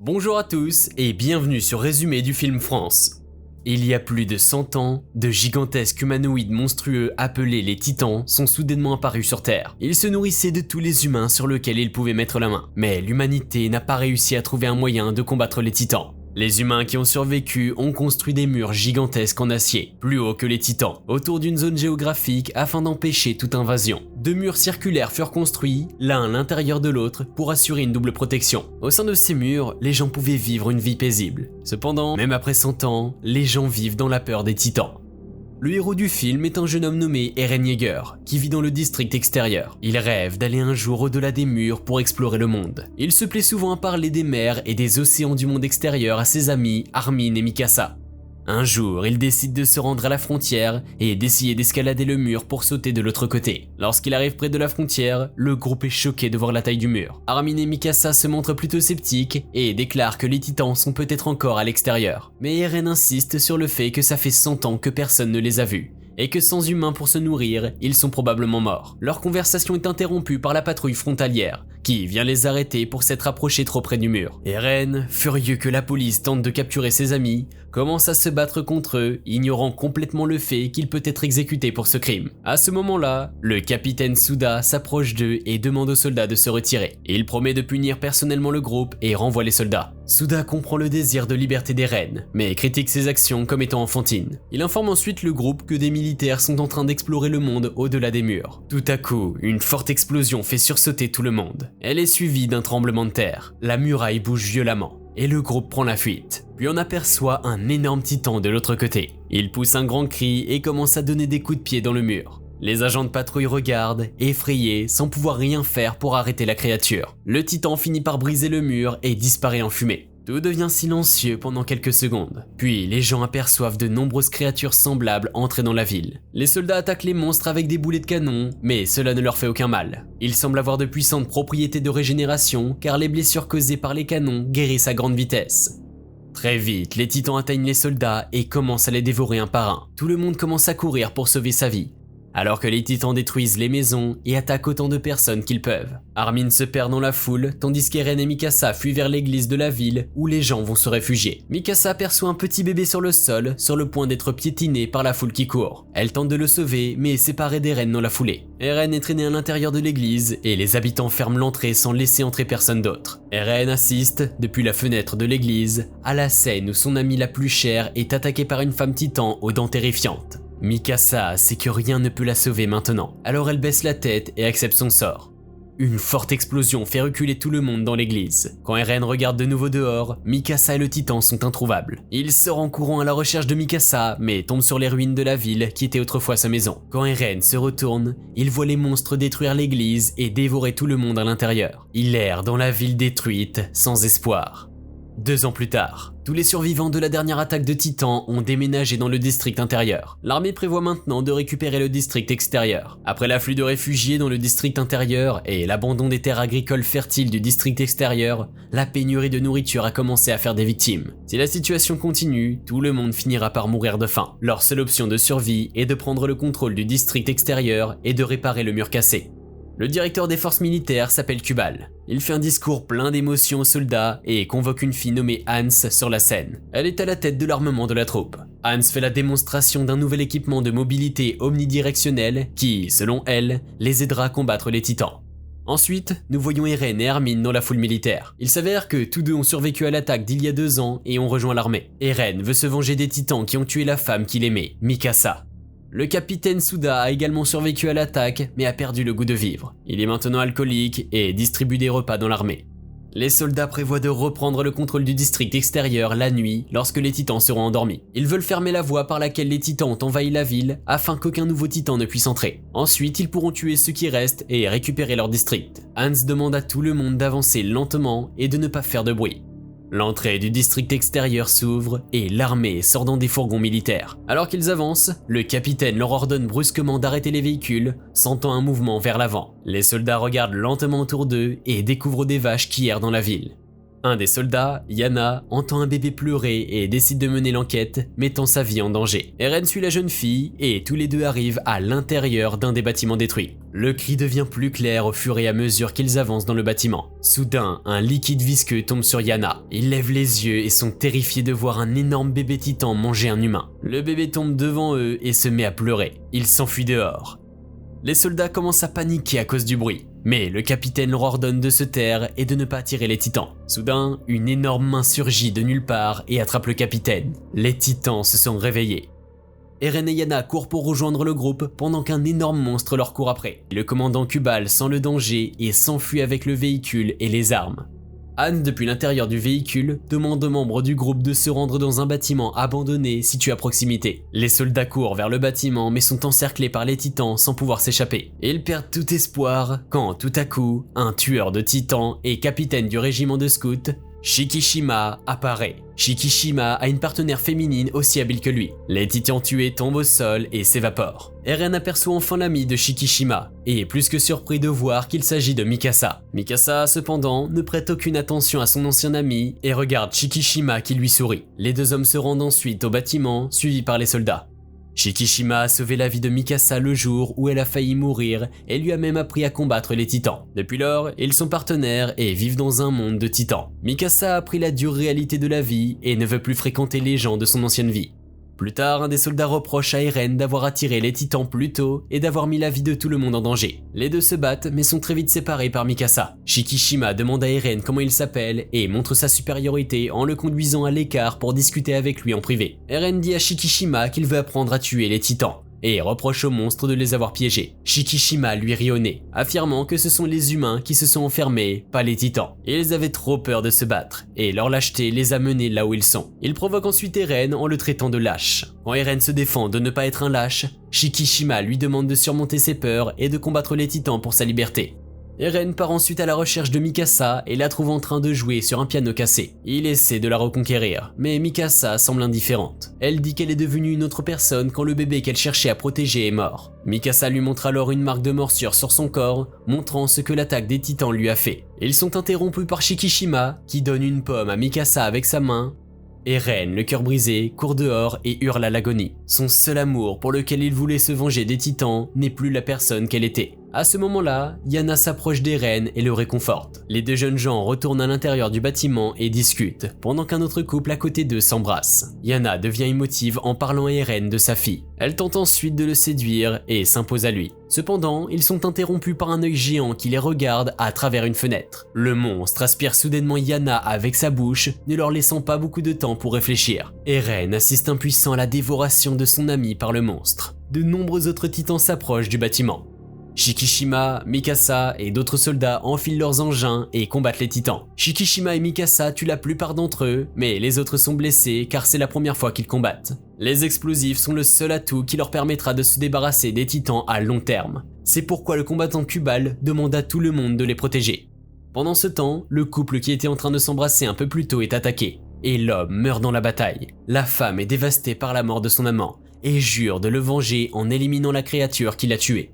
Bonjour à tous et bienvenue sur Résumé du film France. Il y a plus de 100 ans, de gigantesques humanoïdes monstrueux appelés les Titans sont soudainement apparus sur Terre. Ils se nourrissaient de tous les humains sur lesquels ils pouvaient mettre la main. Mais l'humanité n'a pas réussi à trouver un moyen de combattre les Titans. Les humains qui ont survécu ont construit des murs gigantesques en acier, plus hauts que les Titans, autour d'une zone géographique afin d'empêcher toute invasion. Deux murs circulaires furent construits, l'un à l'intérieur de l'autre, pour assurer une double protection. Au sein de ces murs, les gens pouvaient vivre une vie paisible. Cependant, même après 100 ans, les gens vivent dans la peur des Titans. Le héros du film est un jeune homme nommé Eren Yeager, qui vit dans le district extérieur. Il rêve d'aller un jour au-delà des murs pour explorer le monde. Il se plaît souvent à parler des mers et des océans du monde extérieur à ses amis Armin et Mikasa. Un jour, il décide de se rendre à la frontière et d'essayer d'escalader le mur pour sauter de l'autre côté. Lorsqu'il arrive près de la frontière, le groupe est choqué de voir la taille du mur. Armin et Mikasa se montrent plutôt sceptiques et déclarent que les Titans sont peut-être encore à l'extérieur. Mais Eren insiste sur le fait que ça fait 100 ans que personne ne les a vus, et que sans humains pour se nourrir, ils sont probablement morts. Leur conversation est interrompue par la patrouille frontalière, qui vient les arrêter pour s'être approchés trop près du mur. Eren, furieux que la police tente de capturer ses amis, commence à se battre contre eux, ignorant complètement le fait qu'il peut être exécuté pour ce crime. À ce moment-là, le capitaine Suda s'approche d'eux et demande aux soldats de se retirer. Il promet de punir personnellement le groupe et renvoie les soldats. Suda comprend le désir de liberté d'Eren, mais critique ses actions comme étant enfantines. Il informe ensuite le groupe que des militaires sont en train d'explorer le monde au-delà des murs. Tout à coup, une forte explosion fait sursauter tout le monde. Elle est suivie d'un tremblement de terre. La muraille bouge violemment, et le groupe prend la fuite. Puis on aperçoit un énorme titan de l'autre côté. Il pousse un grand cri et commence à donner des coups de pied dans le mur. Les agents de patrouille regardent, effrayés, sans pouvoir rien faire pour arrêter la créature. Le titan finit par briser le mur et disparaît en fumée. Tout devient silencieux pendant quelques secondes. Puis les gens aperçoivent de nombreuses créatures semblables entrer dans la ville. Les soldats attaquent les monstres avec des boulets de canon, mais cela ne leur fait aucun mal. Ils semblent avoir de puissantes propriétés de régénération, car les blessures causées par les canons guérissent à grande vitesse. Très vite, les titans atteignent les soldats et commencent à les dévorer un par un. Tout le monde commence à courir pour sauver sa vie, alors que les titans détruisent les maisons et attaquent autant de personnes qu'ils peuvent. Armin se perd dans la foule, tandis qu'Eren et Mikasa fuient vers l'église de la ville où les gens vont se réfugier. Mikasa aperçoit un petit bébé sur le sol, sur le point d'être piétiné par la foule qui court. Elle tente de le sauver, mais est séparée d'Eren dans la foulée. Eren est traîné à l'intérieur de l'église et les habitants ferment l'entrée sans laisser entrer personne d'autre. Eren assiste, depuis la fenêtre de l'église, à la scène où son amie la plus chère est attaquée par une femme titan aux dents terrifiantes. Mikasa sait que rien ne peut la sauver maintenant, alors elle baisse la tête et accepte son sort. Une forte explosion fait reculer tout le monde dans l'église. Quand Eren regarde de nouveau dehors, Mikasa et le titan sont introuvables. Il sort en courant à la recherche de Mikasa, mais tombe sur les ruines de la ville qui était autrefois sa maison. Quand Eren se retourne, il voit les monstres détruire l'église et dévorer tout le monde à l'intérieur. Il erre dans la ville détruite, sans espoir. 2 ans plus tard, tous les survivants de la dernière attaque de Titans ont déménagé dans le district intérieur. L'armée prévoit maintenant de récupérer le district extérieur. Après l'afflux de réfugiés dans le district intérieur et l'abandon des terres agricoles fertiles du district extérieur, la pénurie de nourriture a commencé à faire des victimes. Si la situation continue, tout le monde finira par mourir de faim. Leur seule option de survie est de prendre le contrôle du district extérieur et de réparer le mur cassé. Le directeur des forces militaires s'appelle Kubal. Il fait un discours plein d'émotions aux soldats et convoque une fille nommée Hans sur la scène. Elle est à la tête de l'armement de la troupe. Hans fait la démonstration d'un nouvel équipement de mobilité omnidirectionnelle qui, selon elle, les aidera à combattre les titans. Ensuite, nous voyons Eren et Armin dans la foule militaire. Il s'avère que tous deux ont survécu à l'attaque d'il y a 2 ans et ont rejoint l'armée. Eren veut se venger des titans qui ont tué la femme qu'il aimait, Mikasa. Le capitaine Suda a également survécu à l'attaque, mais a perdu le goût de vivre. Il est maintenant alcoolique et distribue des repas dans l'armée. Les soldats prévoient de reprendre le contrôle du district extérieur la nuit lorsque les titans seront endormis. Ils veulent fermer la voie par laquelle les titans ont envahi la ville afin qu'aucun nouveau titan ne puisse entrer. Ensuite, ils pourront tuer ceux qui restent et récupérer leur district. Hans demande à tout le monde d'avancer lentement et de ne pas faire de bruit. L'entrée du district extérieur s'ouvre et l'armée sort dans des fourgons militaires. Alors qu'ils avancent, le capitaine leur ordonne brusquement d'arrêter les véhicules, sentant un mouvement vers l'avant. Les soldats regardent lentement autour d'eux et découvrent des vaches qui errent dans la ville. Un des soldats, Yana, entend un bébé pleurer et décide de mener l'enquête, mettant sa vie en danger. Eren suit la jeune fille et tous les deux arrivent à l'intérieur d'un des bâtiments détruits. Le cri devient plus clair au fur et à mesure qu'ils avancent dans le bâtiment. Soudain, un liquide visqueux tombe sur Yana. Ils lèvent les yeux et sont terrifiés de voir un énorme bébé titan manger un humain. Le bébé tombe devant eux et se met à pleurer. Il s'enfuit dehors. Les soldats commencent à paniquer à cause du bruit. Mais le capitaine leur ordonne de se taire et de ne pas attirer les titans. Soudain, une énorme main surgit de nulle part et attrape le capitaine. Les titans se sont réveillés. Eren et Yana courent pour rejoindre le groupe pendant qu'un énorme monstre leur court après. Le commandant Kubal sent le danger et s'enfuit avec le véhicule et les armes. Anne, depuis l'intérieur du véhicule, demande aux membres du groupe de se rendre dans un bâtiment abandonné situé à proximité. Les soldats courent vers le bâtiment mais sont encerclés par les titans sans pouvoir s'échapper. Ils perdent tout espoir quand, tout à coup, un tueur de titans et capitaine du régiment de scouts, Shikishima, apparaît. Shikishima a une partenaire féminine aussi habile que lui. Les titans tués tombent au sol et s'évaporent. Eren aperçoit enfin l'ami de Shikishima et est plus que surpris de voir qu'il s'agit de Mikasa. Mikasa, cependant, ne prête aucune attention à son ancien ami et regarde Shikishima qui lui sourit. Les deux hommes se rendent ensuite au bâtiment, suivis par les soldats. Shikishima a sauvé la vie de Mikasa le jour où elle a failli mourir et lui a même appris à combattre les titans. Depuis lors, ils sont partenaires et vivent dans un monde de titans. Mikasa a appris la dure réalité de la vie et ne veut plus fréquenter les gens de son ancienne vie. Plus tard, un des soldats reproche à Eren d'avoir attiré les titans plus tôt et d'avoir mis la vie de tout le monde en danger. Les deux se battent mais sont très vite séparés par Mikasa. Shikishima demande à Eren comment il s'appelle et montre sa supériorité en le conduisant à l'écart pour discuter avec lui en privé. Eren dit à Shikishima qu'il veut apprendre à tuer les titans et reproche au monstre de les avoir piégés. Shikishima lui rit au nez, affirmant que ce sont les humains qui se sont enfermés, pas les titans. Ils avaient trop peur de se battre, et leur lâcheté les a menés là où ils sont. Il provoque ensuite Eren en le traitant de lâche. Quand Eren se défend de ne pas être un lâche, Shikishima lui demande de surmonter ses peurs et de combattre les titans pour sa liberté. Eren part ensuite à la recherche de Mikasa et la trouve en train de jouer sur un piano cassé. Il essaie de la reconquérir, mais Mikasa semble indifférente. Elle dit qu'elle est devenue une autre personne quand le bébé qu'elle cherchait à protéger est mort. Mikasa lui montre alors une marque de morsure sur son corps, montrant ce que l'attaque des titans lui a fait. Ils sont interrompus par Shikishima, qui donne une pomme à Mikasa avec sa main. Eren, le cœur brisé, court dehors et hurle à l'agonie. Son seul amour pour lequel il voulait se venger des titans n'est plus la personne qu'elle était. À ce moment-là, Yana s'approche d'Eren et le réconforte. Les deux jeunes gens retournent à l'intérieur du bâtiment et discutent, pendant qu'un autre couple à côté d'eux s'embrasse. Yana devient émotive en parlant à Eren de sa fille. Elle tente ensuite de le séduire et s'impose à lui. Cependant, ils sont interrompus par un œil géant qui les regarde à travers une fenêtre. Le monstre aspire soudainement Yana avec sa bouche, ne leur laissant pas beaucoup de temps pour réfléchir. Eren assiste impuissant à la dévoration de son ami par le monstre. De nombreux autres titans s'approchent du bâtiment. Shikishima, Mikasa et d'autres soldats enfilent leurs engins et combattent les titans. Shikishima et Mikasa tuent la plupart d'entre eux, mais les autres sont blessés car c'est la première fois qu'ils combattent. Les explosifs sont le seul atout qui leur permettra de se débarrasser des titans à long terme. C'est pourquoi le combattant Kubal demande à tout le monde de les protéger. Pendant ce temps, le couple qui était en train de s'embrasser un peu plus tôt est attaqué, et l'homme meurt dans la bataille. La femme est dévastée par la mort de son amant, et jure de le venger en éliminant la créature qui l'a tué.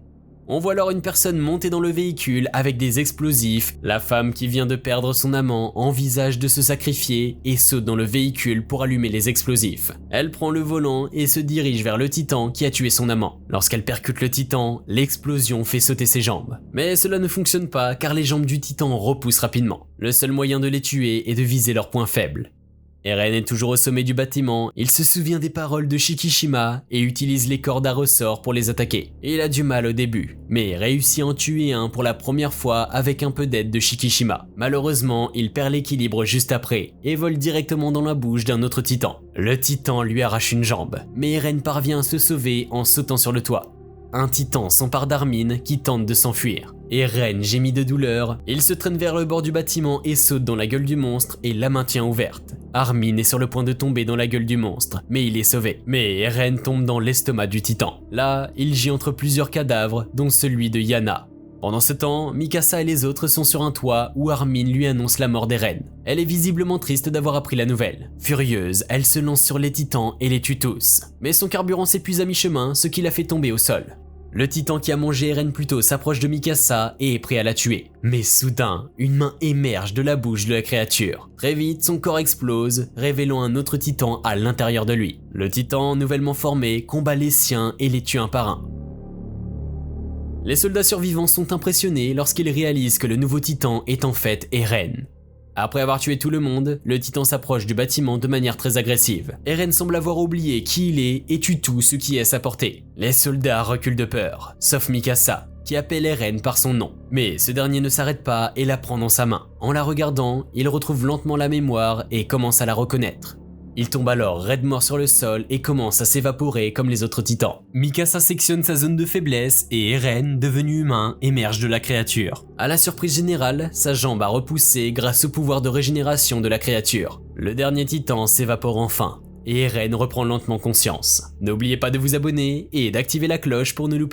On voit alors une personne monter dans le véhicule avec des explosifs. La femme qui vient de perdre son amant envisage de se sacrifier et saute dans le véhicule pour allumer les explosifs. Elle prend le volant et se dirige vers le titan qui a tué son amant. Lorsqu'elle percute le titan, l'explosion fait sauter ses jambes. Mais cela ne fonctionne pas car les jambes du titan repoussent rapidement. Le seul moyen de les tuer est de viser leurs points faibles. Eren est toujours au sommet du bâtiment, il se souvient des paroles de Shikishima et utilise les cordes à ressort pour les attaquer. Il a du mal au début, mais réussit à en tuer un pour la première fois avec un peu d'aide de Shikishima. Malheureusement, il perd l'équilibre juste après et vole directement dans la bouche d'un autre titan. Le titan lui arrache une jambe, mais Eren parvient à se sauver en sautant sur le toit. Un titan s'empare d'Armin qui tente de s'enfuir. Eren gémit de douleur, il se traîne vers le bord du bâtiment et saute dans la gueule du monstre et la maintient ouverte. Armin est sur le point de tomber dans la gueule du monstre, mais il est sauvé. Mais Eren tombe dans l'estomac du titan. Là, il gît entre plusieurs cadavres, dont celui de Yana. Pendant ce temps, Mikasa et les autres sont sur un toit où Armin lui annonce la mort d'Eren. Elle est visiblement triste d'avoir appris la nouvelle. Furieuse, elle se lance sur les titans et les tue tous. Mais son carburant s'épuise à mi-chemin, ce qui la fait tomber au sol. Le titan qui a mangé Eren plus tôt s'approche de Mikasa et est prêt à la tuer. Mais soudain, une main émerge de la bouche de la créature. Très vite, son corps explose, révélant un autre titan à l'intérieur de lui. Le titan nouvellement formé combat les siens et les tue un par un. Les soldats survivants sont impressionnés lorsqu'ils réalisent que le nouveau titan est en fait Eren. Après avoir tué tout le monde, le titan s'approche du bâtiment de manière très agressive. Eren semble avoir oublié qui il est et tue tout ce qui est à sa portée. Les soldats reculent de peur, sauf Mikasa, qui appelle Eren par son nom. Mais ce dernier ne s'arrête pas et la prend dans sa main. En la regardant, il retrouve lentement la mémoire et commence à la reconnaître. Il tombe alors raide mort sur le sol et commence à s'évaporer comme les autres titans. Mikasa sectionne sa zone de faiblesse et Eren, devenu humain, émerge de la créature. À la surprise générale, sa jambe a repoussé grâce au pouvoir de régénération de la créature. Le dernier titan s'évapore enfin et Eren reprend lentement conscience. N'oubliez pas de vous abonner et d'activer la cloche pour ne louper